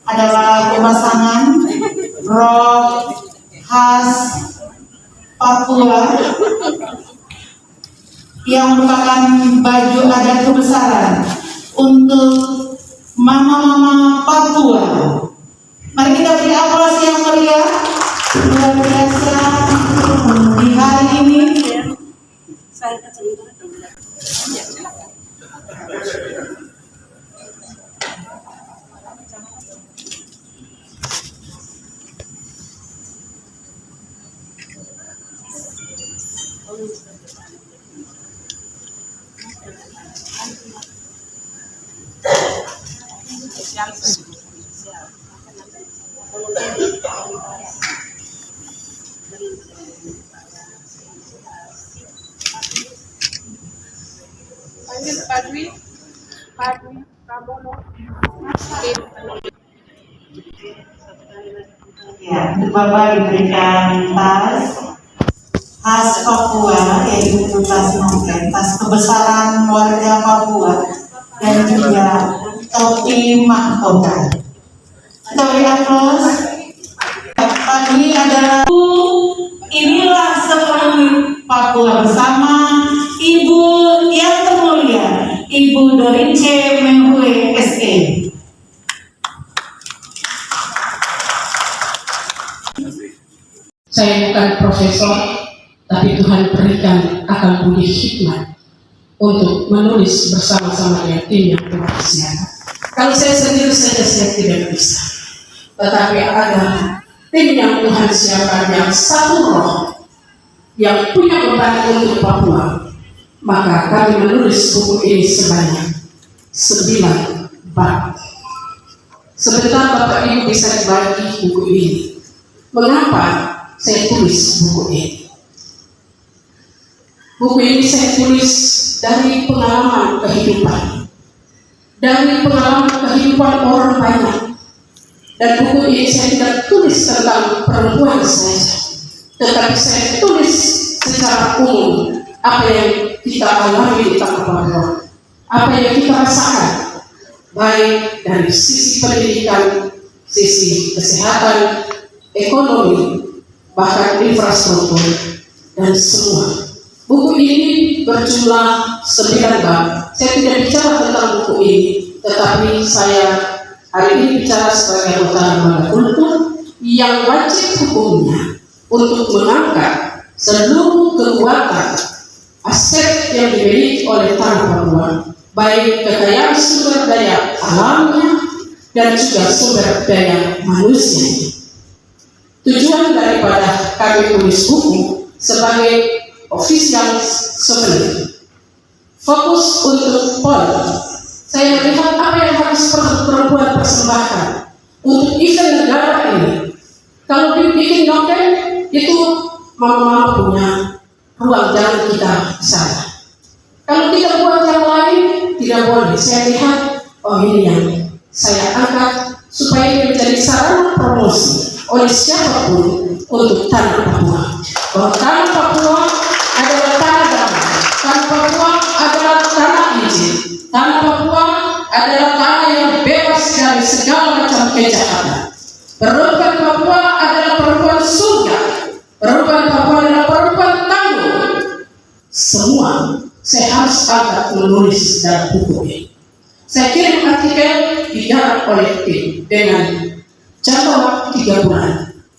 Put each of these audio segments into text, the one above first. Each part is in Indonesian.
Adalah pemasangan rok khas Papua yang merupakan baju adat kebesaran untuk mama-mama Papua. Mari kita beri aplaus yang meriah. Luar biasa di hari ini. Ya, untuk Bapak diberikan tas khas Papua, yaitu tas noken, tas kebesaran warga Papua, dan juga topi mahkota. Kita beri aplaus. Pagi adalah inilah sepenuhnya Papua bersama Ibu yang termulia, Ibu Dorince Menghue SE. Saya bukan profesor, tapi Tuhan berikan akal budi hikmat untuk menulis bersama-sama dengan tim yang berkesian. Kalau saya sendiri saja saya tidak bisa, tetapi ada tim yang Tuhan siapkan yang satu roh, yang punya beban untuk Papua, maka kami menulis buku ini sebanyak 9 bab. Sebentar Bapak Ibu bisa dibagi buku ini. Mengapa saya tulis buku ini? Buku ini saya tulis dari pengalaman kehidupan, dari pengalaman kehidupan orang banyak. Dan buku ini saya tidak tulis tentang perempuan saja, tetapi saya tulis secara umum apa yang kita alami di tanah Papua, apa yang kita rasakan, baik dari sisi pendidikan, sisi kesehatan, ekonomi, bahkan infrastruktur, dan semua. Buku ini berjumlah 9 bab. Saya tidak bicara tentang buku ini, tetapi saya hari ini bicara sebagai anggota lembaga kultur yang wajib hukumnya untuk mengangkat seluruh kekuatan aset yang dimiliki oleh tanah Papua, baik kekayaan sumber daya alamnya dan juga sumber daya manusianya. Tujuan daripada kami tulis buku sebagai official souvenir, fokus untuk PON. Saya melihat apa yang harus perempuan persembahkan untuk event negara ini. Kalau bikin noken itu mama-mama punya ruang, jangan kita sana. Kalau kita buat yang lain tidak boleh. Saya lihat, oh ini yang saya angkat supaya ini menjadi sarana promosi oleh siapapun untuk tanah Papua. Bahwa tanah Papua adalah tanah damai, tanah Papua adalah tanah izin, tanah Papua adalah tanah yang bebas dari segala macam kejahatan. Perempuan Papua adalah perempuan surga, perempuan Papua adalah perempuan tangguh. Semua saya harus angkat menulis dalam buku ini. Saya kirim artikel digarap oleh tim dengan jangka waktu 3 bulan.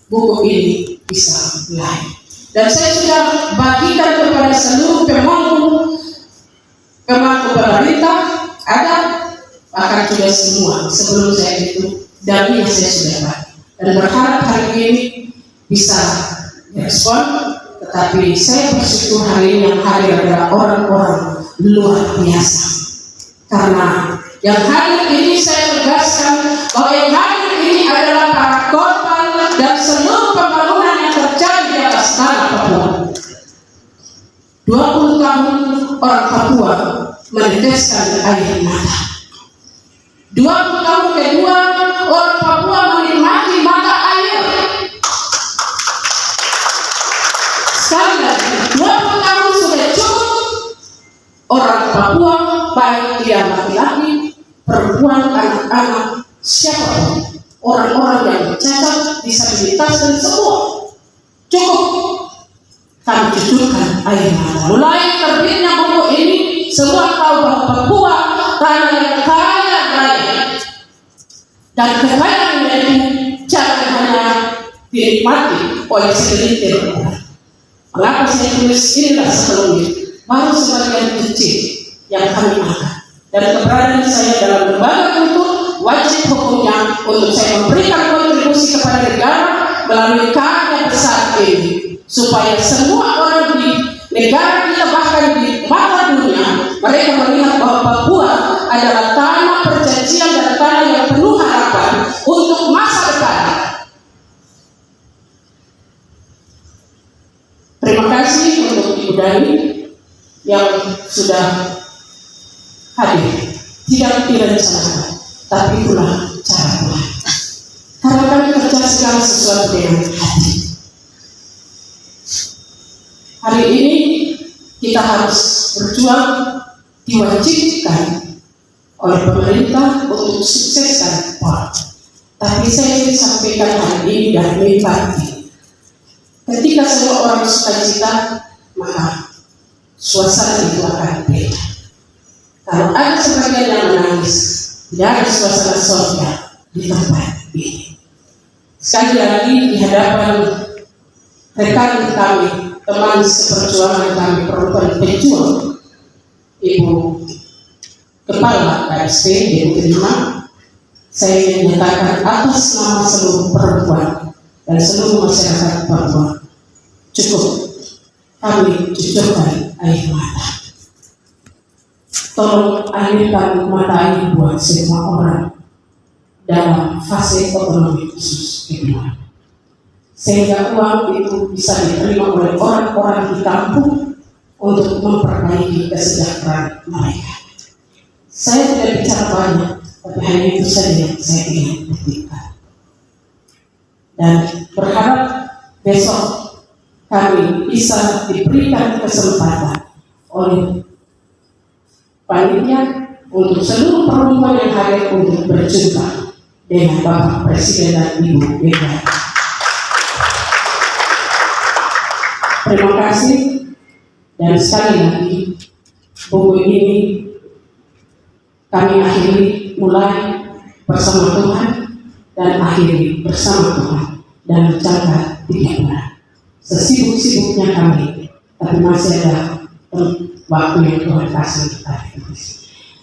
buku ini bisa mulai. Dan saya sudah bagikan kepada seluruh pemangku pemerintah, ada bahkan juga semua sebelum saya itu, dan saya sudah bagi. Dan berharap hari ini bisa respon, tetapi saya bersyukur hari ini yang hadir adalah orang-orang luar biasa. Karena yang hadir ini saya tegaskan bahwa yang hadir ini adalah para korban dan seluruh pembangunan yang terjadi di atas tanah Papua. 20 tahun orang Papua meneteskan air mata. 20 tahun kedua orang Papua menikmati mata air. Sekali lagi, 20 tahun sudah cukup orang Papua, baik dia laki-laki, perempuan, anak-anak, siapapun, orang-orang yang cacat, disabilitas dan semua, cukup kami cucurkan air mata. Mulai terbitnya buku ini, semua tahu bahwa Papua tanah yang kaya raya, dan kekayaannya itu jangan hanya dinikmati oleh segelintir orang. Mengapa saya tulis inilah sebelumnya? Baru sebagian kecil yang kami angkat. Dan keberadaan saya dalam lembaga itu wajib hukumnya untuk saya memberikan kontribusi kepada negara melalui karya besar ini, supaya semua orang di negara kita, bahkan di mata dunia, mereka melihat bahwa Papua adalah tanah perjanjian dan tanah yang penuh harapan untuk masa depan. Terima kasih untuk Ibu Dani yang sudah hadir. Tidak direncanakan, tapi itulah cara Tuhan. Karena kami kerja segala sesuatu dengan hati. Hari ini kita harus berjuang, diwajibkan oleh pemerintah untuk sukseskan POR. Tapi saya ingin sampaikan hari ini dan mempati. Ketika semua orang sukacita, maka suasana itu akan beda. Kalau ada sebagian yang menangis, tidak ada suasana surga di tempat ini. Sekali lagi di hadapan rekan kami, teman seperjuangan kami, perempuan pejuang, Ibu Kepala KSP, Ibu Terima, saya ingin menyatakan atas nama seluruh perempuan dan seluruh masyarakat Papua, cukup kami cucurkan air mata. Tolong alirkan mata air buat semua orang dalam fase ekonomi khusus kedua, sehingga uang itu bisa diterima oleh orang-orang di kampung untuk memperbaiki kesejahteraan mereka. Saya tidak bicara banyak, tapi hanya itu saja yang saya ingin buktikan. Dan berharap besok kami bisa diberikan kesempatan oleh panitia untuk seluruh perempuan yang hadir untuk berjumpa dengan Bapak Presiden dan Ibu Mega. Terima kasih, dan sekali lagi buku ini kami akhiri mulai bersama Tuhan dan akhiri bersama Tuhan, dan mencatat 3 bulan. Sesibuk-sibuknya kami, tapi masih ada waktu yang Tuhan kasih kita.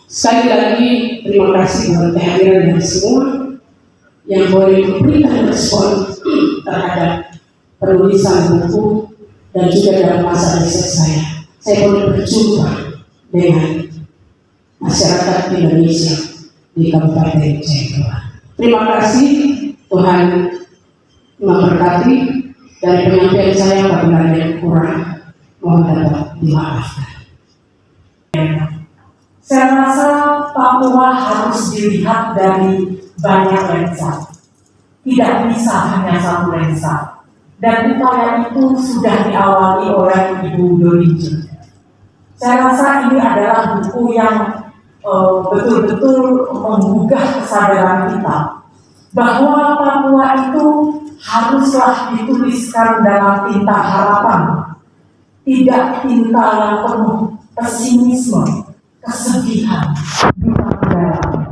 Sekali lagi terima kasih buat kehadiran dari semua yang boleh memberikan respon terhadap penulisan buku, dan juga dalam masa riset saya boleh berjumpa dengan masyarakat Indonesia di Kabupaten Jayapura. Terima kasih, Tuhan memberkati. Dari penyampaian saya apabila ada yang kurang, mohon dapat dimaafkan. Saya rasa Papua harus dilihat dari banyak lensa, tidak bisa hanya satu lensa. Dan upaya itu sudah diawali oleh Ibu Dorinjo. Saya rasa ini adalah buku yang betul-betul menggugah kesadaran kita bahwa Papua itu haruslah dituliskan dalam tinta harapan, tidak tinta yang penuh pesimisme, kesedihan, duka mendalam.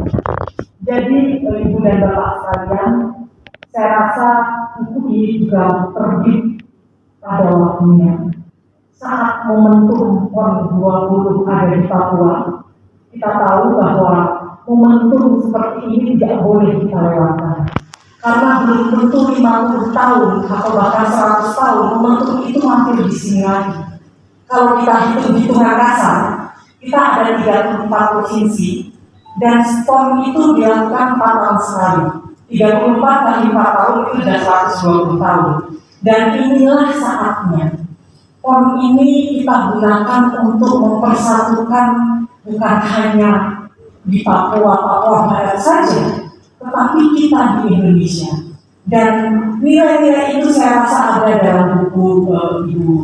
Jadi Ibu dan Bapak sekalian, saya rasa buku ini juga terbit pada waktunya. Saat momentum PON 20 ada di Papua, kita tahu bahwa momentum seperti ini tidak boleh kita lewatkan. Karena belum tentu 50 tahun atau bahkan 100 tahun momentum itu mampir di sini lagi. Kalau kita hitung-hitungan kasar, kita ada 34 provinsi dan PON itu dilakukan 4 tahun sekali. 34 kali 4 tahun itu sudah 120 tahun. Dan inilah saatnya PON ini kita gunakan untuk mempersatukan bukan hanya di Papua Barat saja, tetapi kita di Indonesia. Dan nilai-nilai itu saya rasa ada dalam buku Ibu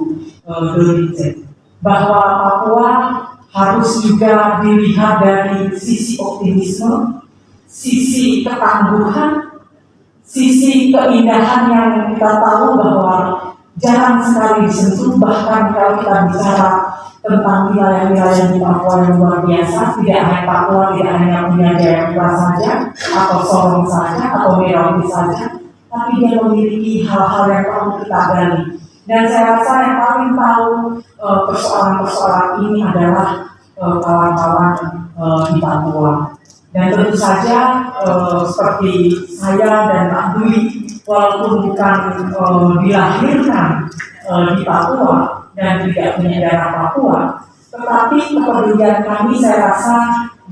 Donice, bahwa Papua harus juga dilihat dari sisi optimisme, sisi ketangguhan, sisi keindahan yang kita tahu bahwa jarang sekali disentuh. Bahkan kalau kita bicara tentang wilayah-wilayah di Papua yang luar biasa, tidak hanya Papua, tidak hanya punya Jayapura saja, atau Sorong saja, atau Merauke saja, tapi dia memiliki hal-hal yang perlu kita gali. Dan saya rasa yang paling tahu persoalan-persoalan ini adalah kawan-kawan di Papua. Dan tentu saja seperti saya dan Pak Dwi, walaupun bukan dilahirkan di Papua dan tidak punya darah Papua, tetapi kepedulian kami saya rasa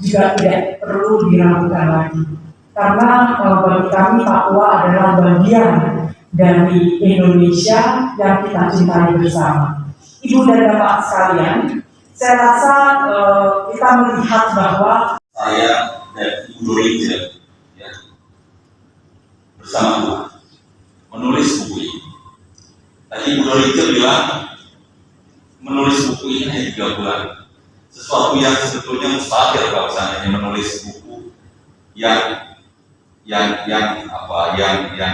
juga tidak perlu diragukan lagi. Karena bagi kami Papua adalah bagian dari Indonesia yang kita cintai bersama. Ibu dan Bapak sekalian, saya rasa kita melihat bahwa saya dan Ibu Donice ya, bersama Tuhan menulis buku ini. Tadi Ibu Donice bilang menulis buku ini hanya 3 bulan. Sesuatu yang sebetulnya mustahil kalau seandainya menulis buku yang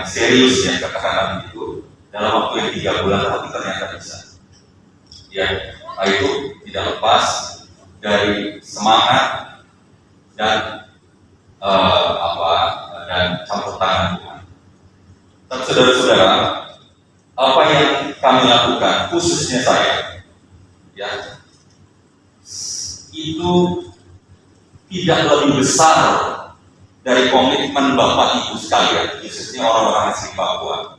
serius ya, katakanlah itu dalam waktu yang 3 bulan, tapi ternyata bisa. Ya, itu tidak lepas dari semangat dan dan campur tangan Tuhan. Tapi saudara-saudara, apa yang kami lakukan, khususnya saya, ya, itu tidak lebih besar dari komitmen Bapak Ibu sekalian, khususnya orang-orang asli Papua,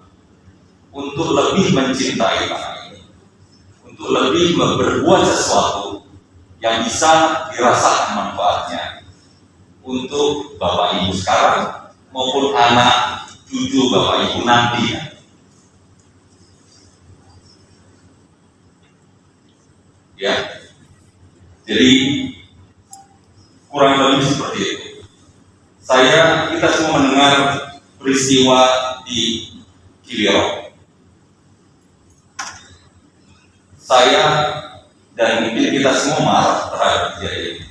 untuk lebih mencintai tanah ini, untuk lebih berbuat sesuatu yang bisa dirasakan manfaatnya untuk Bapak Ibu sekarang maupun anak cucu Bapak Ibu nanti. Ya, jadi kurang lebih seperti itu. Kita semua mendengar peristiwa di Kiliorok. Saya dan mungkin kita semua marah terhadap kejadian ini.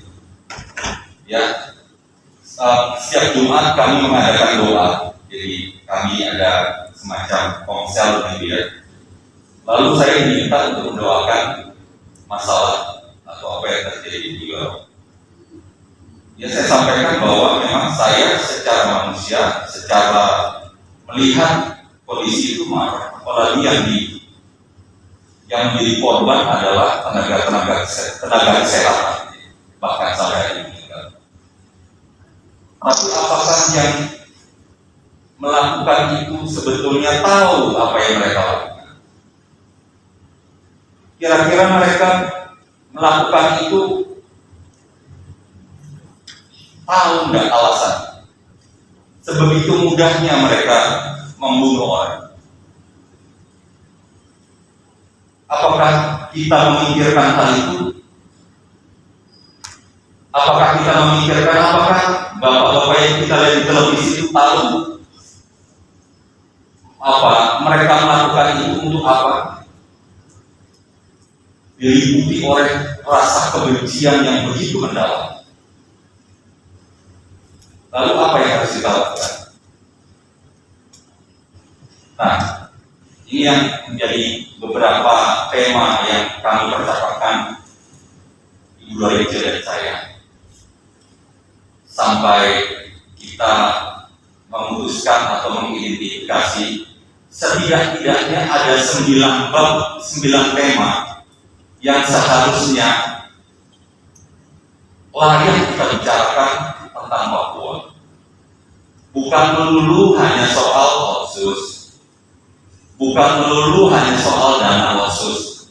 Ya, setiap Jumat kami mengadakan doa. Jadi kami ada semacam ponsel gitu ya. Lalu saya diminta untuk mendoakan masalah atau apa yang terjadi di Kiliorok. Ya, saya sampaikan bahwa memang saya secara manusia, secara melihat kondisi itu marah, apalagi yang menjadi korban adalah tenaga kesehatan, bahkan sampai hari ini. Tapi apakah yang melakukan itu sebetulnya tahu apa yang mereka lakukan? Kira-kira mereka melakukan itu tahu nggak alasan? Sebegitu mudahnya mereka membunuh orang. Apakah kita memikirkan hal itu? Apakah kita memikirkan apakah bapak-bapak yang kita lihat di televisi itu tahu apa mereka melakukan itu untuk apa? Diliputi oleh rasa kebencian yang begitu mendalam. Lalu apa yang harus kita lakukan? Nah, ini yang menjadi beberapa tema yang kami percakapan Ibu Donice dan saya, sampai kita memutuskan atau mengidentifikasi setidak-tidaknya ada 9 bab, 9 tema yang seharusnya layak kita bicarakan tentang Papua. Bukan melulu hanya soal otsus, bukan melulu hanya soal dana otsus.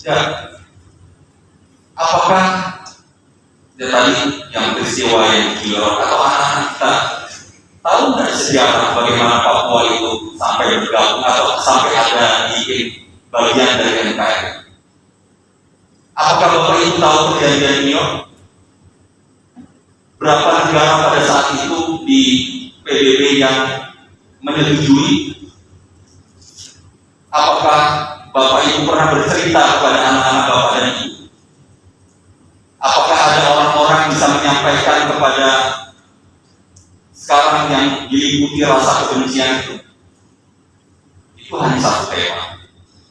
Ya, apakah ya tadi yang peristiwa yang Kilor atau anak-anak kita tahu nggak sejarah bagaimana Papua itu sampai bergabung atau sampai ada di bagian dari NKRI? Apakah Bapak Ibu tahu perjanjian New York? Berapa negara pada saat itu di PBB yang menyetujui? Apakah Bapak Ibu pernah bercerita kepada anak-anak Bapak dan Ibu? Apakah ada orang-orang bisa menyampaikan kepada sekarang yang diliputi rasa kebencian itu? Itu hanya satu tema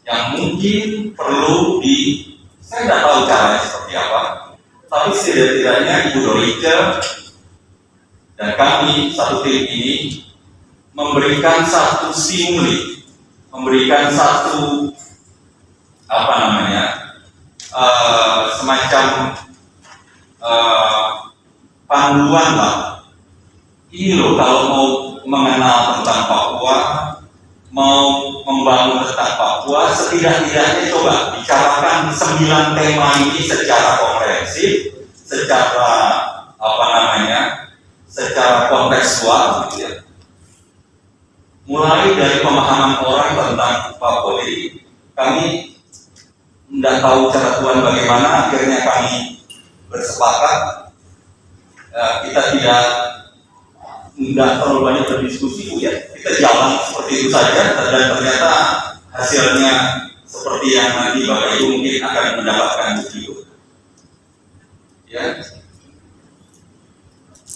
yang mungkin perlu saya tidak tahu caranya seperti apa, tapi setidaknya Ibu Dorike dan kami satu tim ini memberikan satu stimuli, memberikan satu semacam panduan lah. Ini loh, kalau mau mengenal tentang Papua, mau membangun tentang Papua, setidak-tidaknya coba bicarakan 9 tema ini secara komprehensif, secara secara kontekstual, gitu ya. Mulai dari pemahaman orang tentang Papua. Jadi kami tidak tahu cara Tuhan bagaimana, akhirnya kami bersepakat kita tidak terlalu banyak berdiskusi, Bu, ya. Kita jalan seperti itu saja, dan ternyata hasilnya seperti yang nanti Bapak Ibu mungkin akan mendapatkan begitu. Ya.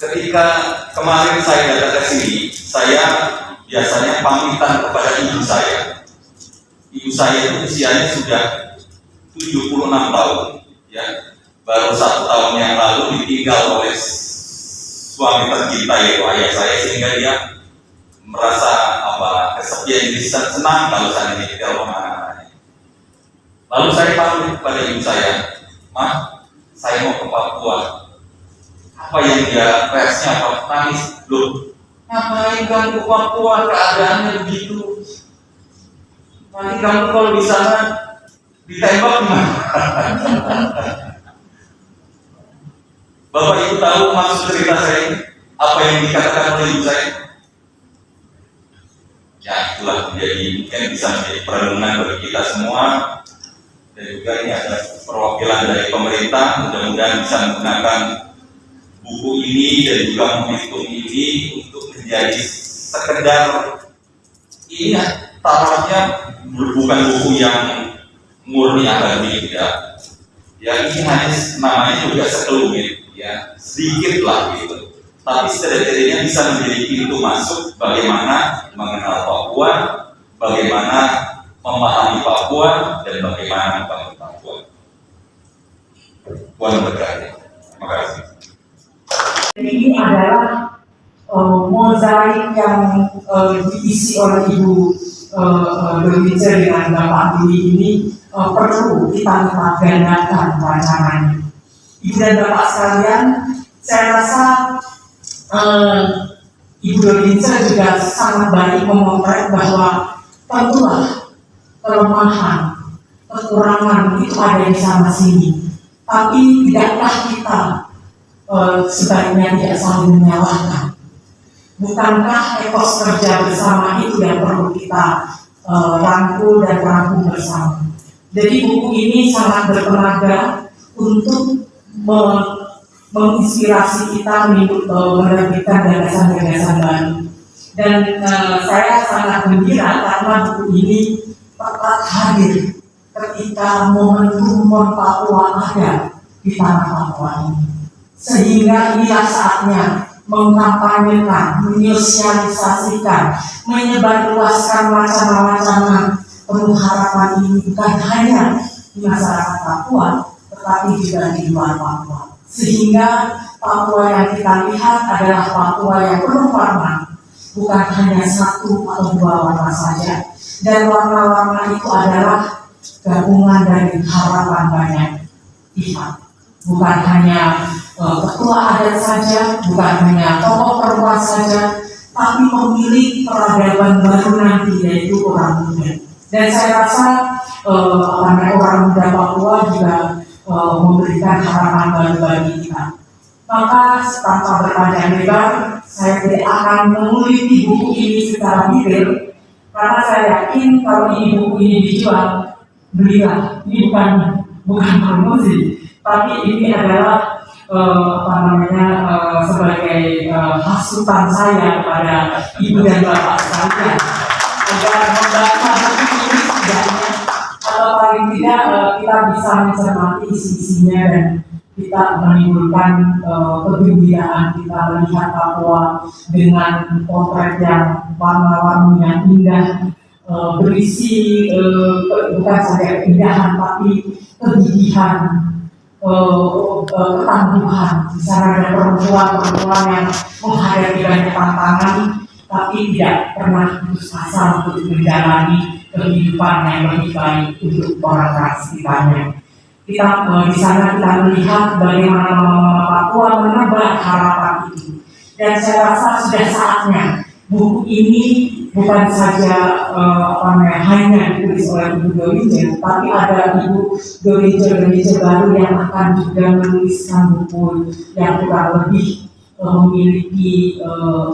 Ketika kemarin saya datang ke sini, saya biasanya pamitan kepada ibu saya. Ibu saya itu usianya sudah 76 tahun, ya. Baru 1 tahun yang lalu ditinggal oleh suami tercinta, yaitu ayah saya, sehingga dia merasa kesepian, jadi senang kalau saya ditinggal sama anak-anaknya. Lalu saya pamit kepada ibu saya, "Ma, saya mau ke Papua." Apa yang dia reaksinya? Nangis. "Loh, ngapain kamu ke Papua? Keadaannya begitu. Nanti kamu kalau di sana ditembak gimana?" Bapak Ibu tahu maksud cerita saya ini? Apa yang dikatakan oleh ibu saya? Ya, itulah menjadi, mungkin bisa menjadi perenungan bagi kita semua. Dan juga ini ada perwakilan dari pemerintah, mudah-mudahan bisa menggunakan buku ini dan juga momentum ini untuk menjadi sekedar, ini tarafnya bukan buku yang murni akademik, ya. Ya, ini hanya namanya juga sekelumit, ya, sedikit lah gitu. Tapi setidaknya bisa menjadi pintu masuk bagaimana mengenal Papua, bagaimana memahami Papua, dan bagaimana membangun Papua. Tuhan berkati. Terima kasih. Ini adalah mozaik yang diisi oleh Ibu Dorike dengan Bapak Dwi ini, perlu kita lipat gandakan rancangannya. Ibu dan Bapak sekalian, saya rasa Ibu Dorike juga sangat baik memotret bahwa tentulah kelemahan, kekurangan itu ada di sana sini. Tapi tidakkah kita sebaiknya tidak saling menyalahkan? Bukankah etos kerja bersama itu yang perlu kita rangkul dan rangkum bersama? Jadi buku ini sangat bertenaga untuk menginspirasi kita menerbitkan gagasan-gagasan baru. Dan saya sangat gembira karena buku ini tepat hadir ketika momentum Papua ada di tanah Papua ini. Sehingga inilah saatnya mengkampanyekan, menyosialisasikan, menyebarluaskan wacana-wacana penuh harapan ini bukan hanya di masyarakat Papua, tetapi juga di luar Papua. Sehingga Papua yang kita lihat adalah Papua yang penuh warna, bukan hanya satu atau dua warna saja, dan warna-warna itu adalah gabungan dari harapan banyak pihak, bukan hanya ketua adat saja, bukan hanya tokoh perempuan saja, tapi pemilik peradaban baru nanti, yaitu orang muda. Dan saya rasa orang muda Papua juga memberikan harapan baru bagi kita. Maka tanpa berpanjang lebar, saya tidak akan meneliti buku ini secara detail, karena saya yakin kalau ini buku ini dijual, belilah. Ini bukan promosi, tapi ini adalah sebagai hasutan saya kepada ibu dan bapak sekalian agar membaca buku ini setidaknya, atau paling tidak kita bisa mencermati isi-isinya dan kita menimbulkan kegembiraan kita melihat Papua dengan potret yang warna-warni yang indah, berisi bukan saja keindahan tapi kegigihan, ketangguhan. Di sana ada perempuan yang menghadapi banyak tantangan tapi tidak pernah putus asa untuk menjalani kehidupan yang lebih baik untuk orang sekitarnya. Kita di sana kita melihat bagaimana mama-mama Papua menebak harapan itu, dan saya rasa sudah saatnya buku ini bukan saja hanya ditulis oleh Ibu Dorinje, tapi ada Ibu Dorinje baru yang akan juga menuliskan buku yang kurang lebih memiliki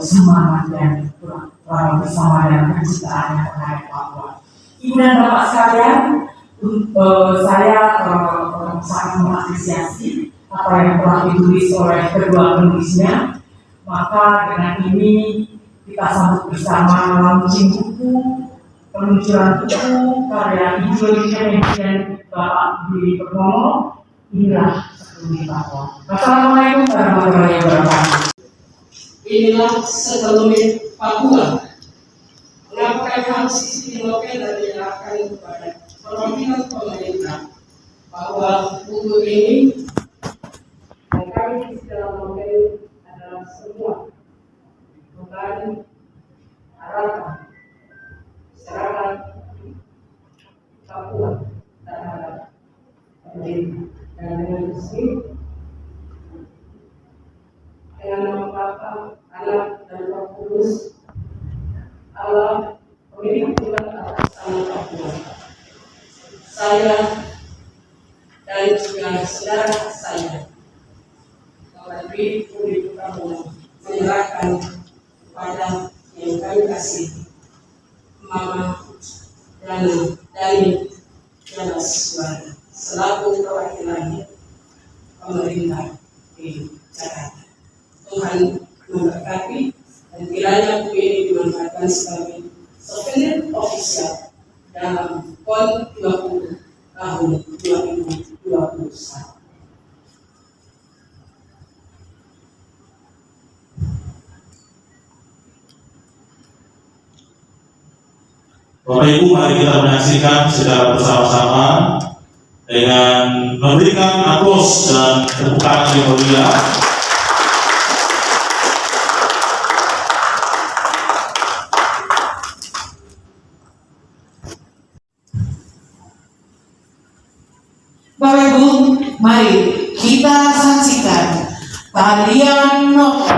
semangat dan kurang bersama dan kecintaan terhadap Papua. Ibu dan bapak sekalian, saya sangat mengapresiasi apa yang telah ditulis oleh kedua penulisnya. Maka dengan ini kita sambut bersama launching buku, peluncuran buku karya Ibu Dorinje dan Bapak Dwi Purnomo. Inilah Sekelumit Papua. Assalamualaikum warahmatullahi wabarakatuh. Inilah Sekelumit Papua. Mengapa harus isi novel dan diarahkan kepada perwakilan pemerintah bahwa buku ini yang kami isi dalam novel adalah semua beban, harapan, serangan Papua terhadap pemerintah. Dan dengan resmi dengan nama Bapa, Anak, dan Roh Kudus, Allah pemilik Tuhan atas tanah Papua, saya dan juga saudara saya Bapak Dwi Purnomo menyerahkan kepada yang kami kasih Mama Dani Jalaswara selaku perwakilan pemerintah di Jakarta. Tuhan memberkati dan kiranya buku ini dimanfaatkan sebagai souvenir official dalam PON 20 tahun 2021. Bapak Ibu, mari kita menyaksikan secara bersama-sama dengan memberikan aplaus dan tepuk tangan yang meriah. Bapak Ibu, mari kita saksikan tarian novel.